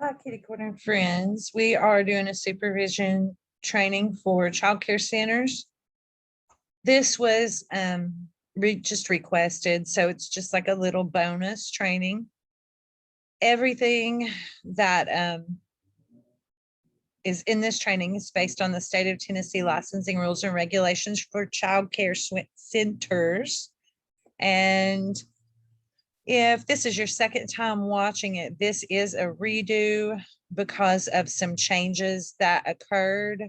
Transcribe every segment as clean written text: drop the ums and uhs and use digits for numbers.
Hi, Kitty Corner and friends. We are doing a supervision training for childcare centers. This was just requested, so it's just like a little bonus training. Everything that is in this training is based on the state of Tennessee licensing rules and regulations for childcare centers. And if this is your second time watching it, this is a redo because of some changes that occurred.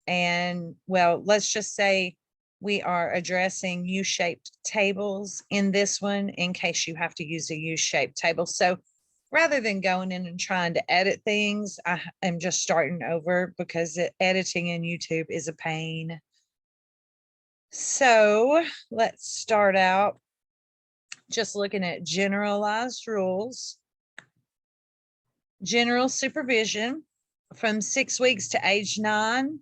And well, let's just say we are addressing U-shaped tables in this one in case you have to use a U-shaped table. So rather than going in and trying to edit things, I am just starting over because editing in YouTube is a pain. So let's start out just looking at generalized rules. General supervision from 6 weeks to age 9.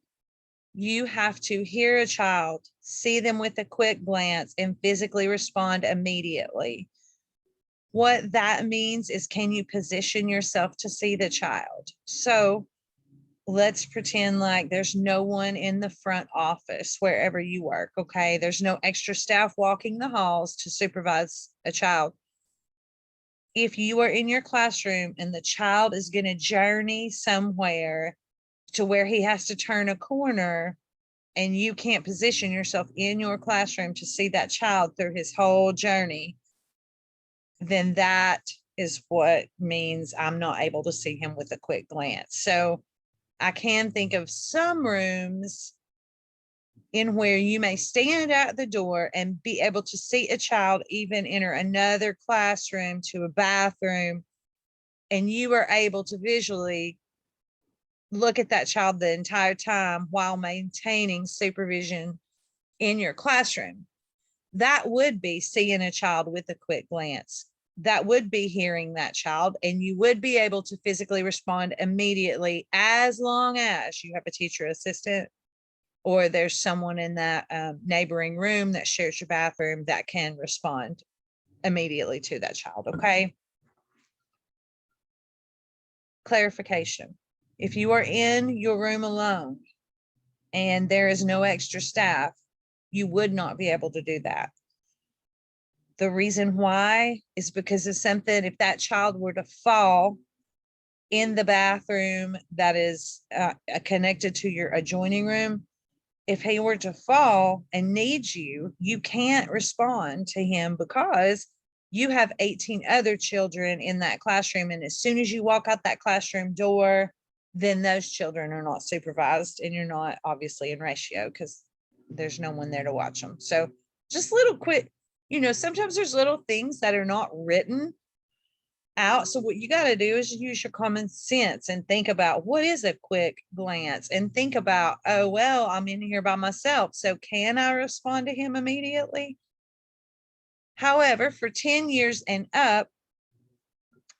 You have to hear a child, see them with a quick glance, and physically respond immediately. What that means is, can you position yourself to see the child? So let's pretend like there's no one in the front office wherever you work, okay? There's no extra staff walking the halls to supervise a child. If you are in your classroom and the child is going to journey somewhere to where he has to turn a corner and you can't position yourself in your classroom to see that child through his whole journey, then that is what means I'm not able to see him with a quick glance. So I can think of some rooms in where you may stand at the door and be able to see a child even enter another classroom to a bathroom, and you are able to visually look at that child the entire time while maintaining supervision in your classroom. That would be seeing a child with a quick glance. That would be hearing that child, and you would be able to physically respond immediately as long as you have a teacher assistant or there's someone in that neighboring room that shares your bathroom that can respond immediately to that child, okay? Clarification. If you are in your room alone and there is no extra staff, you would not be able to do that. The reason why is because of something, if that child were to fall in the bathroom that is connected to your adjoining room, if he were to fall and needs you, you can't respond to him because you have 18 other children in that classroom. And as soon as you walk out that classroom door, then those children are not supervised and you're not obviously in ratio because there's no one there to watch them. So just little quick, sometimes there's little things that are not written out. So what you got to do is use your common sense and think about what is a quick glance, and think about, oh, well, I'm in here by myself. So can I respond to him immediately? However, for 10 years and up,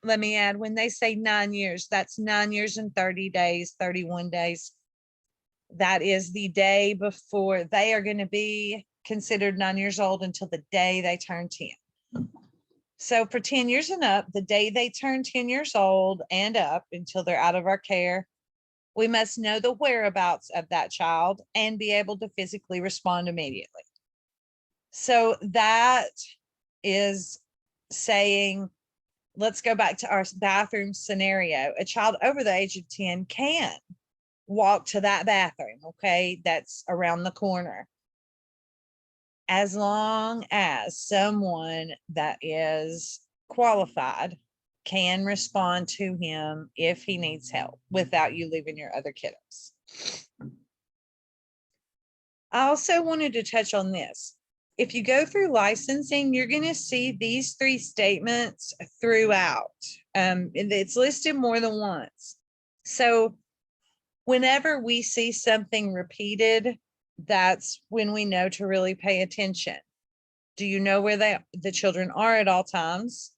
let me add, when they say 9 years, that's 9 years and 30 days, 31 days. That is the day before they are going to be considered 9 years old until the day they turn 10. So for 10 years and up, the day they turn 10 years old and up until they're out of our care, we must know the whereabouts of that child and be able to physically respond immediately. So that is saying, let's go back to our bathroom scenario. A child over the age of 10 can walk to that bathroom, okay, that's around the corner, as long as someone that is qualified can respond to him if he needs help without you leaving your other kiddos. I also wanted to touch on this. If you go through licensing, you're going to see these 3 statements throughout. It's listed more than once. So whenever we see something repeated, that's when we know to really pay attention. Do you know where the children are at all times?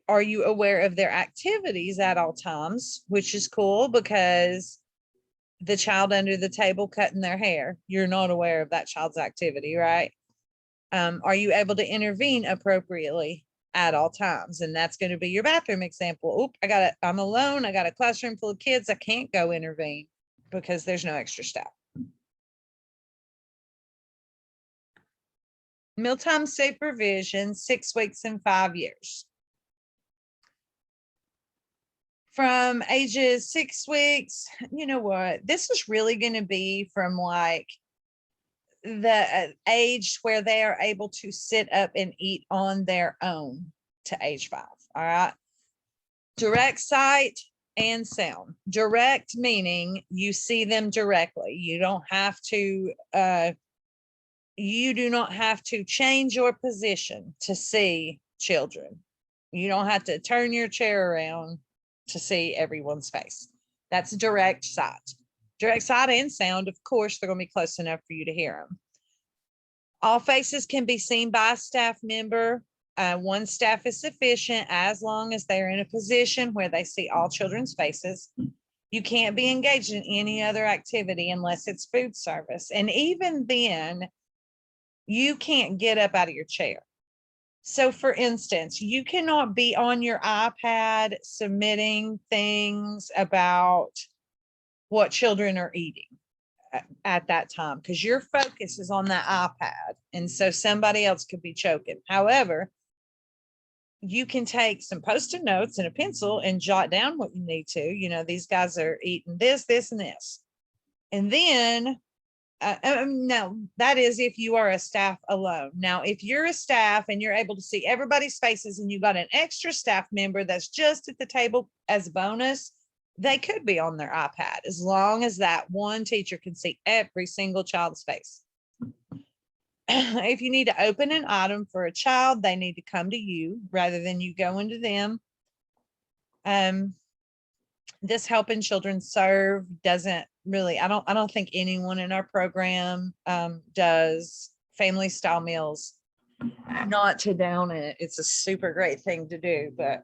Are you aware of their activities at all times? Which is cool because the child under the table cutting their hair, you're not aware of that child's activity, right? Are you able to intervene appropriately? at all times. And that's going to be your bathroom example. I'm alone. I got a classroom full of kids. I can't go intervene because there's no extra staff. Mealtime supervision, 6 weeks and 5 years. From ages 6 weeks, you know what? This is really going to be from like the age where they are able to sit up and eat on their own to age 5. All right. Direct sight and sound. Direct meaning you see them directly. You do not have to change your position to see children. You don't have to turn your chair around to see everyone's face. That's direct sight. Direct sight and sound, of course, they're going to be close enough for you to hear them. All faces can be seen by a staff member. One staff is sufficient as long as they're in a position where they see all children's faces. You can't be engaged in any other activity unless it's food service. And even then, you can't get up out of your chair. So for instance, you cannot be on your iPad submitting things about what children are eating at that time, because your focus is on that iPad. And so somebody else could be choking. However, you can take some Post-it notes and a pencil and jot down what you need to. You know, these guys are eating this, this, and this. And then no, that is if you are a staff alone. Now, if you're a staff and you're able to see everybody's faces and you got an extra staff member that's just at the table as a bonus, they could be on their iPad as long as that one teacher can see every single child's face. If you need to open an item for a child, they need to come to you rather than you going to them. This helping children serve doesn't really, I don't think anyone in our program does family style meals. Not to down it, it's a super great thing to do, but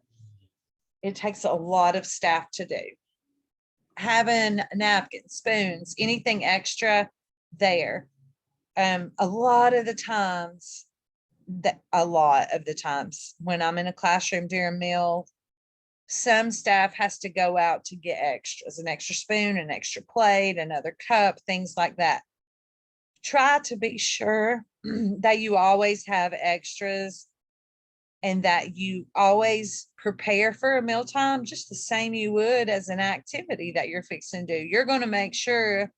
it takes a lot of staff to do. Having napkins, spoons, anything extra there. A lot of the times when I'm in a classroom during meal, some staff has to go out to get extras, an extra spoon, an extra plate, another cup, things like that. Try to be sure that you always have extras and that you always prepare for a mealtime just the same you would as an activity that you're fixing to do. You're going to make sure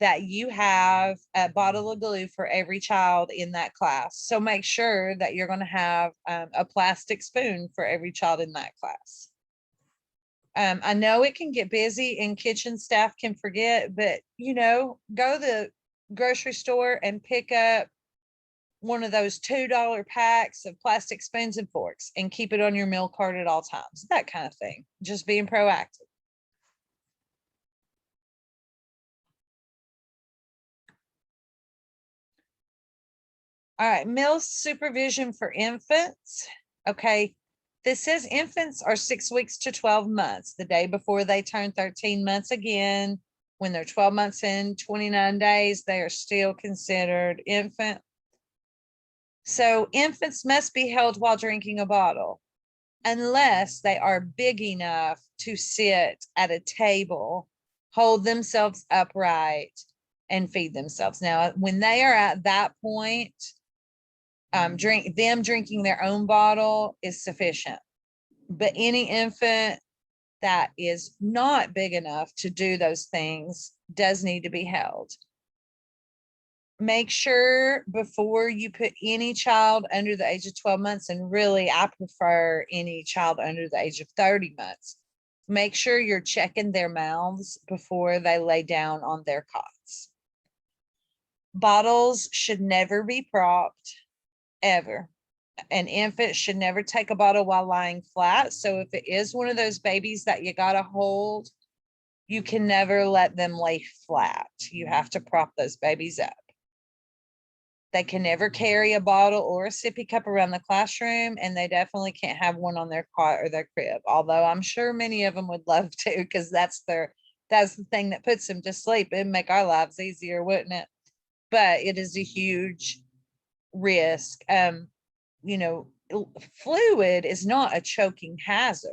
that you have a bottle of glue for every child in that class. So make sure that you're going to have a plastic spoon for every child in that class. I know it can get busy and kitchen staff can forget, but you know, go to the grocery store and pick up one of those $2 packs of plastic spoons and forks and keep it on your meal cart at all times. That kind of thing. Just being proactive. All right, meal supervision for infants. Okay, this says infants are 6 weeks to 12 months, the day before they turn 13 months again. When they're 12 months and 29 days, they are still considered infant. So infants must be held while drinking a bottle unless they are big enough to sit at a table, hold themselves upright, and feed themselves. Now, when they are at that point, drinking their own bottle is sufficient. But any infant that is not big enough to do those things does need to be held. Make sure before you put any child under the age of 12 months, and really I prefer any child under the age of 30 months, make sure you're checking their mouths before they lay down on their cots. Bottles should never be propped. Ever. An infant should never take a bottle while lying flat. So if it is one of those babies that you got to hold, you can never let them lay flat. You have to prop those babies up. They can never carry a bottle or a sippy cup around the classroom, and they definitely can't have one on their cot or their crib. Although I'm sure many of them would love to, because that's the thing that puts them to sleep. It'd make our lives easier, wouldn't it? But it is a huge risk. You know, fluid is not a choking hazard,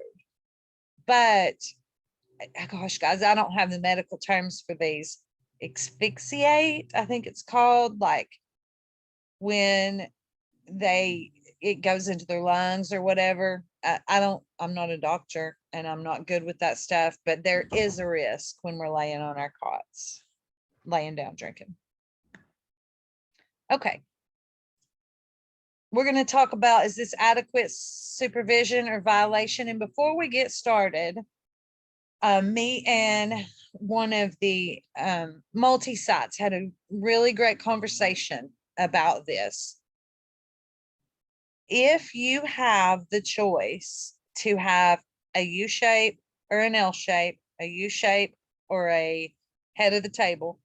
but gosh, guys, I don't have the medical terms for these. Asphyxiate, I think it's called, like when it goes into their lungs or whatever. I'm not a doctor and I'm not good with that stuff, but there is a risk when we're laying on our cots, laying down drinking. Okay. We're going to talk about, is this adequate supervision or violation? And before we get started, me and one of the multi-sites had a really great conversation about this. If you have the choice to have a U shape or an L shape, a U shape or a head of the table,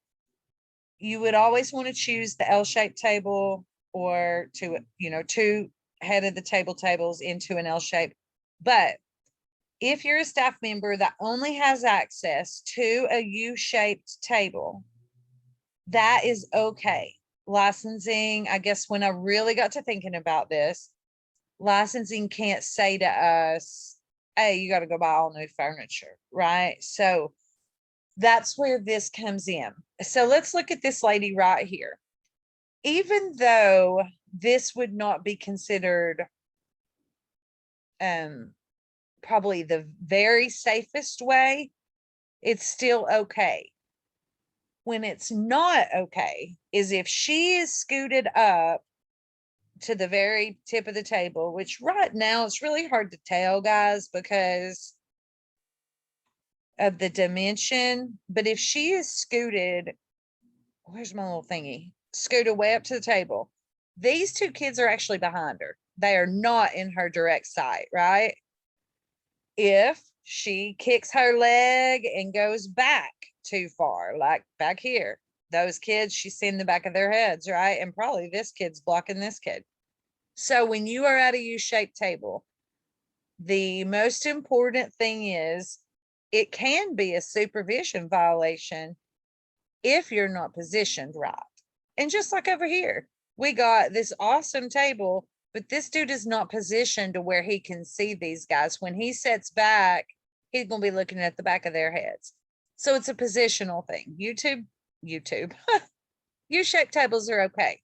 you would always want to choose the L-shaped table, or two head of the table tables into an L shape. But if you're a staff member that only has access to a U-shaped table, that is okay. Licensing, I guess when I really got to thinking about this, licensing can't say to us, hey, you got to go buy all new furniture, right? So that's where this comes in. So let's look at this lady right here. Even though this would not be considered probably the very safest way, it's still okay. When it's not okay is if she is scooted up to the very tip of the table, which right now it's really hard to tell, guys, because of the dimension. But if she is scooted, where's my little thingy? Scooted way up to the table. These two kids are actually behind her. They are not in her direct sight, right? If she kicks her leg and goes back too far, like back here, those kids, she's seeing the back of their heads, right? And probably this kid's blocking this kid. So when you are at a U-shaped table, the most important thing is it can be a supervision violation if you're not positioned right. And just like over here, we got this awesome table, but this dude is not positioned to where he can see these guys. When he sits back, he's going to be looking at the back of their heads. So it's a positional thing. YouTube, U-shaped tables are okay.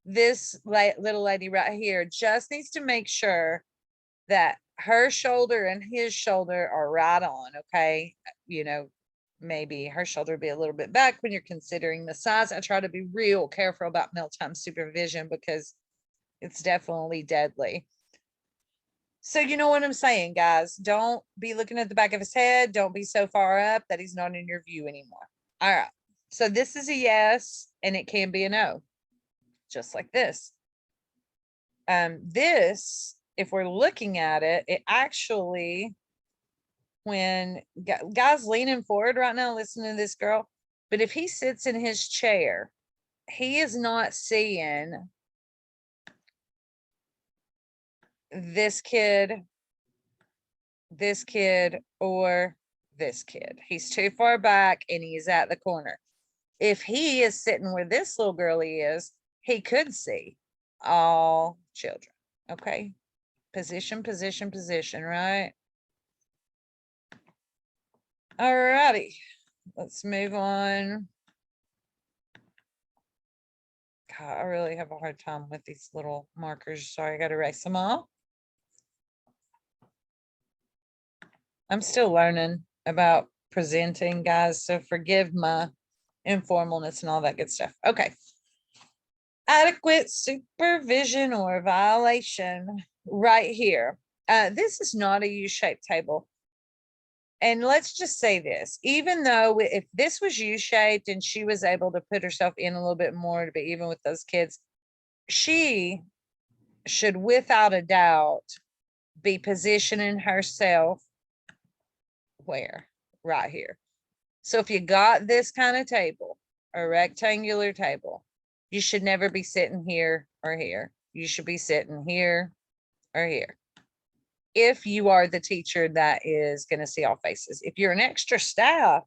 This little lady right here just needs to make sure that her shoulder and his shoulder are right on, okay? Maybe her shoulder be a little bit back when you're considering the size. I try to be real careful about mealtime supervision because it's definitely deadly. So you know what I'm saying, guys? Don't be looking at the back of his head. Don't be so far up that he's not in your view anymore. All right. So this is a yes, and it can be a no, just like this. This, if we're looking at it, it actually, when guys leaning forward right now, listen to this girl, but if he sits in his chair, he is not seeing this kid, or this kid. He's too far back and he's at the corner. If he is sitting where this little girlie is, he could see all children. Okay. Position, right? All righty. Let's move on. God, I really have a hard time with these little markers. Sorry, I got to erase them all. I'm still learning about presenting, guys, so forgive my informalness and all that good stuff. Okay. Adequate supervision or violation right here. This is not a U-shaped table. And let's just say this, even though if this was U-shaped and she was able to put herself in a little bit more to be even with those kids, she should without a doubt be positioning herself where? Right here. So if you got this kind of table, a rectangular table, you should never be sitting here or here. You should be sitting here or here. If you are the teacher that is going to see all faces. If you're an extra staff,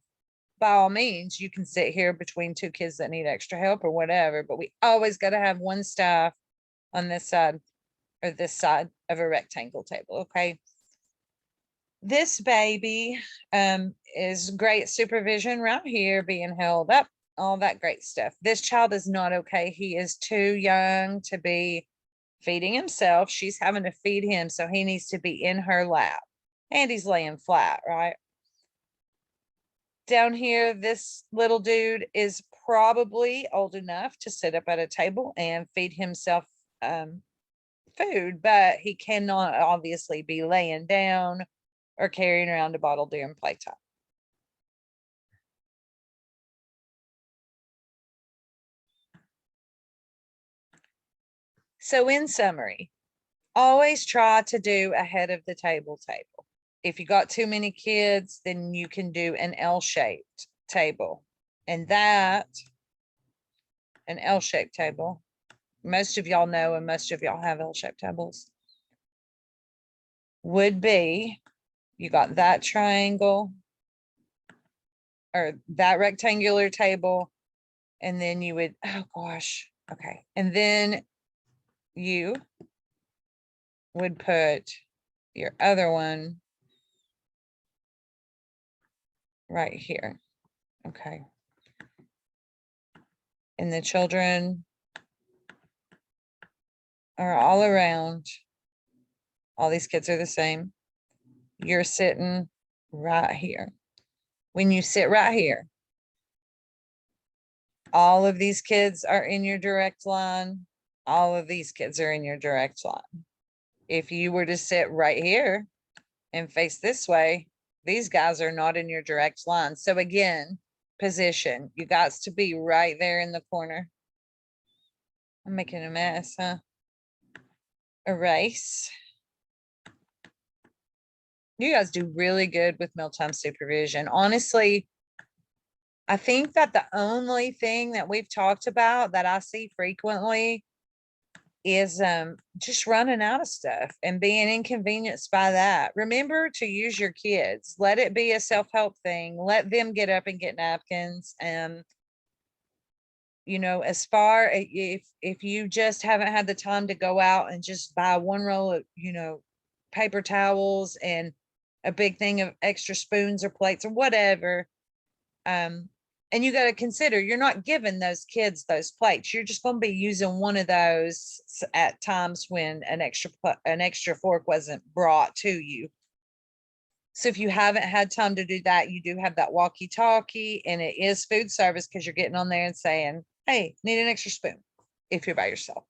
by all means, you can sit here between two kids that need extra help or whatever, but we always got to have one staff on this side. or this side of a rectangle table, okay? This baby is great supervision right here, being held up, all that great stuff. This child is not okay. He is too young to be feeding himself. She's having to feed him, so he needs to be in her lap. And he's laying flat, right? Down here, this little dude is probably old enough to sit up at a table and feed himself food, but he cannot obviously be laying down or carrying around a bottle during playtime. So in summary, always try to do a head of the table table. If you got too many kids, then you can do an L-shaped table. And that, an L-shaped table, most of y'all know, and most of y'all have L-shaped tables, would be, you got that triangle or that rectangular table, and then you would, oh gosh, okay. And then you would put your other one right here, okay. And the children are all around. All these kids are the same. You're sitting right here. When you sit right here, all of these kids are in your direct line. All of these kids are in your direct line. If you were to sit right here and face this way, these guys are not in your direct line. So again, position, you got to be right there in the corner. I'm making a mess, huh? Erase. You guys do really good with mealtime supervision. Honestly, I think that the only thing that we've talked about that I see frequently is just running out of stuff and being inconvenienced by that. Remember to use your kids. Let it be a self-help thing. Let them get up and get napkins. And you know, as far if you just haven't had the time to go out and just buy one roll of, you know, paper towels and a big thing of extra spoons or plates or whatever, and you got to consider you're not giving those kids those plates. You're just going to be using one of those at times when an extra fork wasn't brought to you. So if you haven't had time to do that, you do have that walkie-talkie, and it is food service because you're getting on there and saying, hey, need an extra spoon if you're by yourself.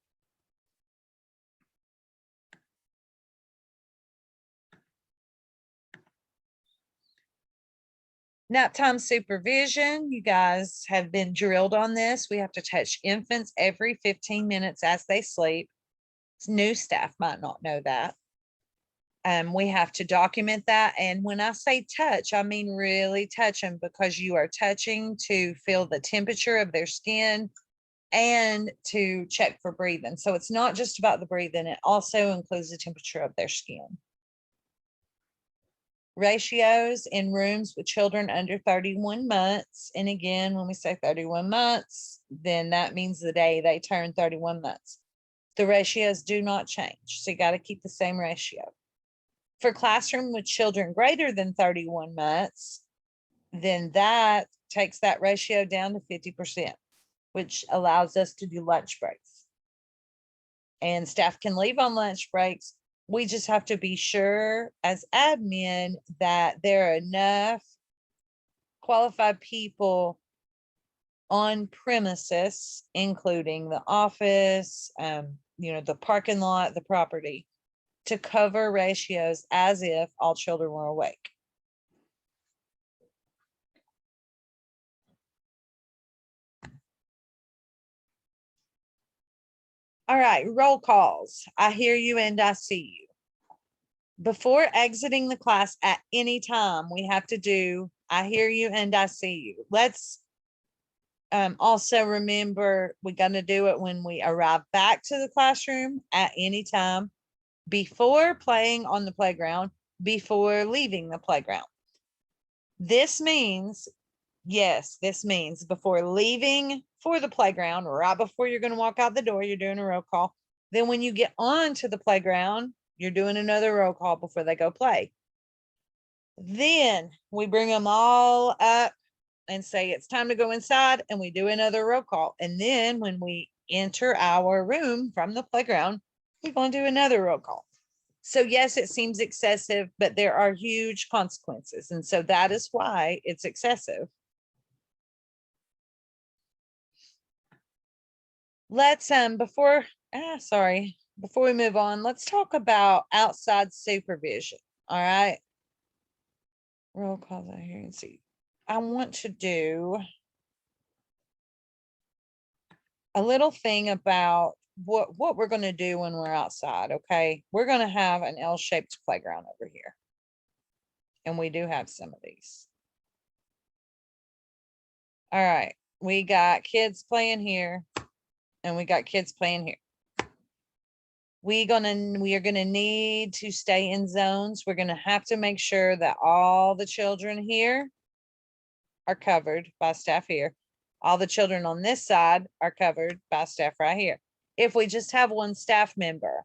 Nap time supervision, you guys have been drilled on this. We have to touch infants every 15 minutes as they sleep. New staff might not know that. We have to document that. And when I say touch, I mean really touch them, because you are touching to feel the temperature of their skin and to check for breathing. So it's not just about the breathing, it also includes the temperature of their skin. Ratios in rooms with children under 31 months. And again, when we say 31 months, then that means the day they turn 31 months. The ratios do not change. So you got to keep the same ratio. For classroom with children greater than 31 months, then that takes that ratio down to 50%, which allows us to do lunch breaks. And staff can leave on lunch breaks. We just have to be sure as admin that there are enough qualified people on premises, including the office, you know, the parking lot, the property, to cover ratios as if all children were awake. All right, roll calls. I hear you and I see you. Before exiting the class at any time, we have to do, I hear you and I see you. Let's also remember, we're going to do it when we arrive back to the classroom at any time, before playing on the playground, before leaving the playground. This means, yes, this means before leaving for the playground, right before you're going to walk out the door, you're doing a roll call. Then when you get onto the playground, you're doing another roll call before they go play. Then we bring them all up and say it's time to go inside, and we do another roll call. And then when we enter our room from the playground, we're going to do another roll call. So yes, it seems excessive, but there are huge consequences. And so that is why it's excessive. Let's before we move on, let's talk about outside supervision. All right. Roll calls out here and see. I want to do a little thing about what we're going to do when we're outside. Okay. We're going to have an L-shaped playground over here. And we do have some of these. All right. We got kids playing here and we got kids playing here. We are gonna need to stay in zones. We're gonna have to make sure that all the children here are covered by staff here. All the children on this side are covered by staff right here. If we just have one staff member,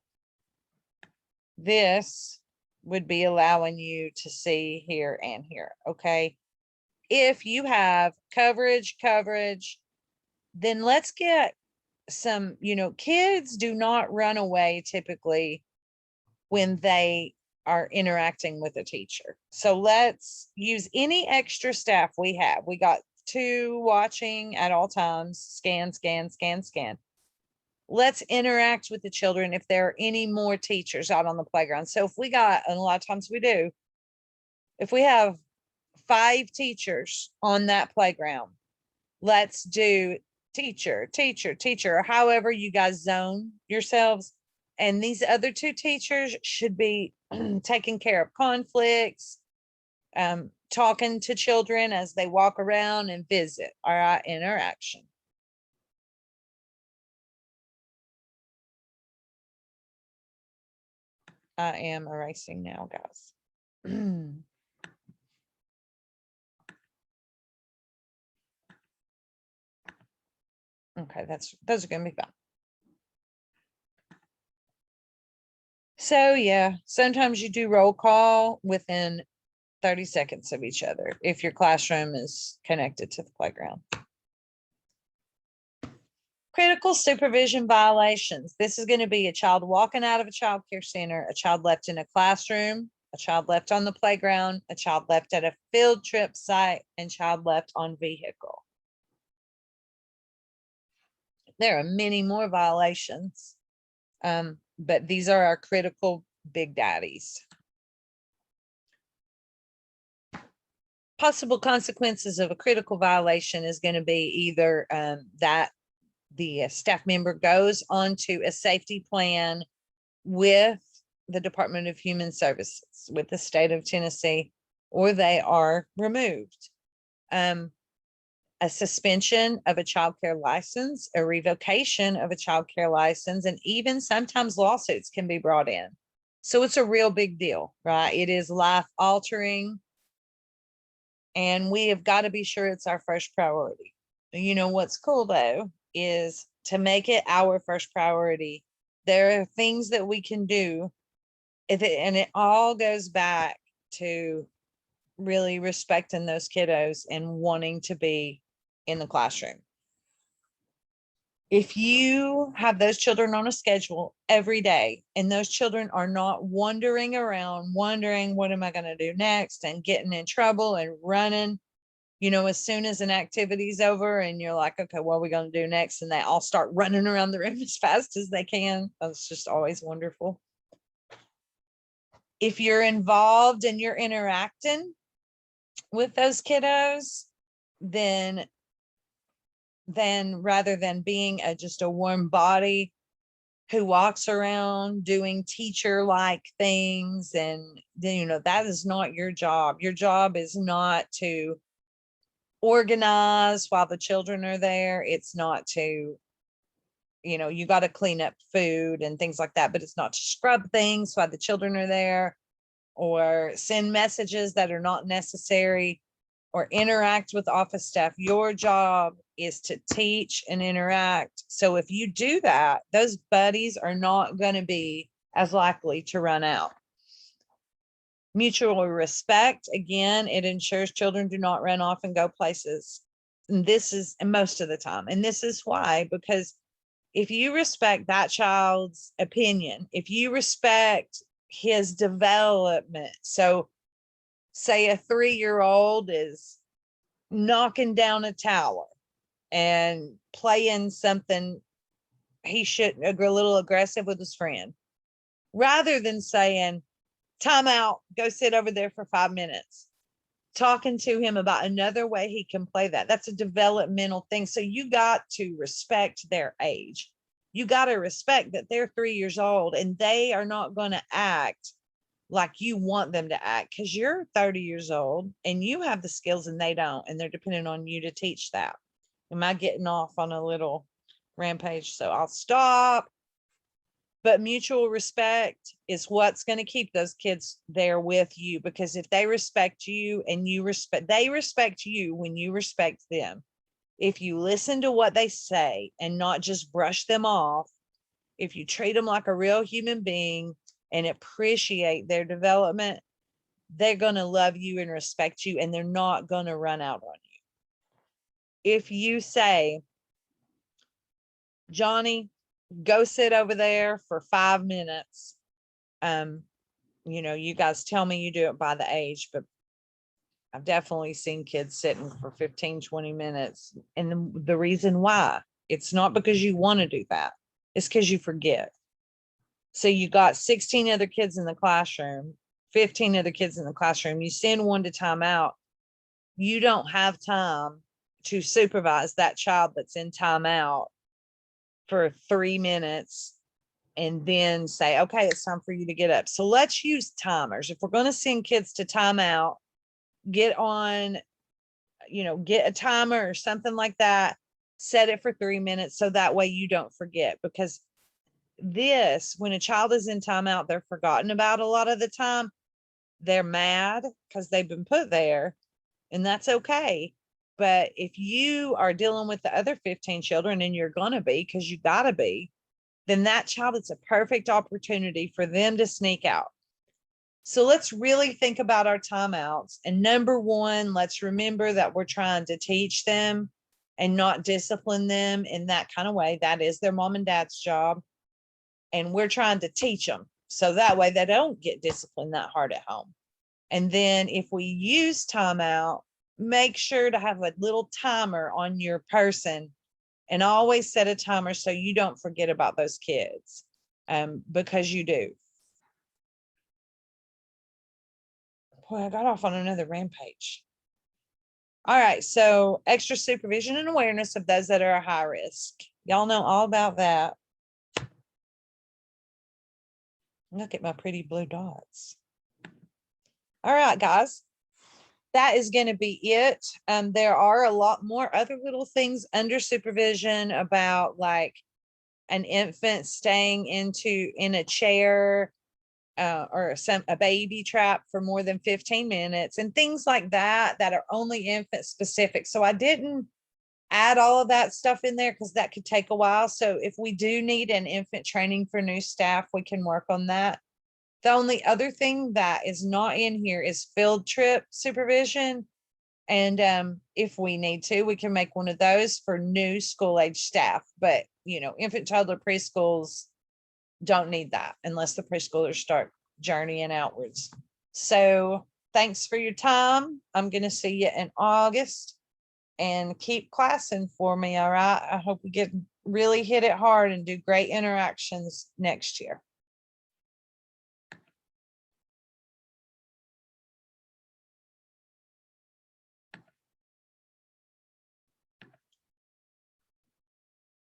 this would be allowing you to see here and here, okay? If you have coverage, then let's get some, kids do not run away typically when they are interacting with a teacher. So let's use any extra staff we have. We got 2 watching at all times, scan. Let's interact with the children if there are any more teachers out on the playground. So if we got, and a lot of times we do, if we have 5 teachers on that playground, let's do teacher, or however you guys zone yourselves. And these other 2 teachers should be taking care of conflicts, talking to children as they walk around and visit. All right, interaction. I am erasing now, guys. Okay, those are going to be fun. So yeah, sometimes you do roll call within 30 seconds of each other if your classroom is connected to the playground. Critical supervision violations. This is going to be a child walking out of a child care center, a child left in a classroom, a child left on the playground, a child left at a field trip site, and child left on vehicle. There are many more violations, but these are our critical big daddies. Possible consequences of a critical violation is going to be either that the staff member goes onto a safety plan with the Department of Human Services, with the state of Tennessee, or they are removed. A suspension of a child care license, a revocation of a child care license, and even sometimes lawsuits can be brought in. So it's a real big deal, right? It is life altering. And we have got to be sure it's our first priority. You know, what's cool though, is to make it our first priority. There are things that we can do, and it all goes back to really respecting those kiddos and wanting to be in the classroom. If you have those children on a schedule every day, and those children are not wandering around, wondering, what am I going to do next, and getting in trouble and running, as soon as an activity's over and you're like, okay, what are we going to do next? And they all start running around the room as fast as they can. That's just always wonderful. If you're involved and you're interacting with those kiddos, then rather than being just a warm body who walks around doing teacher-like things, and that is not your job. Your job is not to organize while the children are there. It's not to, you got to clean up food and things like that, but it's not to scrub things while the children are there or send messages that are not necessary. or interact with office staff. Your job is to teach and interact. So if you do that, those buddies are not going to be as likely to run out. Mutual respect, again, it ensures children do not run off and go places. And this is most of the time. And this is why, because if you respect that child's opinion, if you respect his development, so say a 3-year-old is knocking down a tower and playing something he shouldn't, a little aggressive with his friend, rather than saying, time out, go sit over there for 5 minutes, talking to him about another way he can play that. That's a developmental thing. So you got to respect their age. You got to respect that they're 3 years old and they are not going to act like you want them to act, because you're 30 years old and you have the skills and they don't, and they're depending on you to teach that. Am I getting off on a little rampage? So I'll stop. But mutual respect is what's going to keep those kids there with you, because if they respect you and they respect you when you respect them. If you listen to what they say and not just brush them off, if you treat them like a real human being and appreciate their development, they're going to love you and respect you, and they're not going to run out on you. If you say, Johnny, go sit over there for 5 minutes. You guys tell me you do it by the age, but I've definitely seen kids sitting for 15, 20 minutes. And the reason why, it's not because you want to do that. It's because you forget. So you got 16 other kids in the classroom, 15 other kids in the classroom. You send one to timeout. You don't have time to supervise that child that's in timeout for 3 minutes and then say, okay, it's time for you to get up. So let's use timers. If we're going to send kids to timeout, get on, get a timer or something like that, set it for 3 minutes. So that way you don't forget, because when a child is in timeout, they're forgotten about a lot of the time. They're mad because they've been put there, and that's okay. But if you are dealing with the other 15 children, and you're going to be, because you got to be, then that child, it's a perfect opportunity for them to sneak out. So let's really think about our timeouts. And number one, let's remember that we're trying to teach them and not discipline them in that kind of way. That is their mom and dad's job. And we're trying to teach them so that way they don't get disciplined that hard at home. And then if we use timeout, make sure to have a little timer on your person, and always set a timer so you don't forget about those kids, because you do. Boy, I got off on another rampage. All right, so extra supervision and awareness of those that are high risk. Y'all know all about that. Look at my pretty blue dots. All right, guys, that is going to be it. There are a lot more other little things under supervision about, like an infant staying in a chair or a baby trap for more than 15 minutes and things like that are only infant specific. So I didn't add all of that stuff in there because that could take a while. So if we do need an infant training for new staff, we can work on that. The only other thing that is not in here is field trip supervision. And if we need to, we can make one of those for new school age staff. But, infant, toddler, preschools don't need that unless the preschoolers start journeying outwards. So thanks for your time. I'm going to see you in August, and keep classing for me. All right. I hope we really hit it hard and do great interactions next year.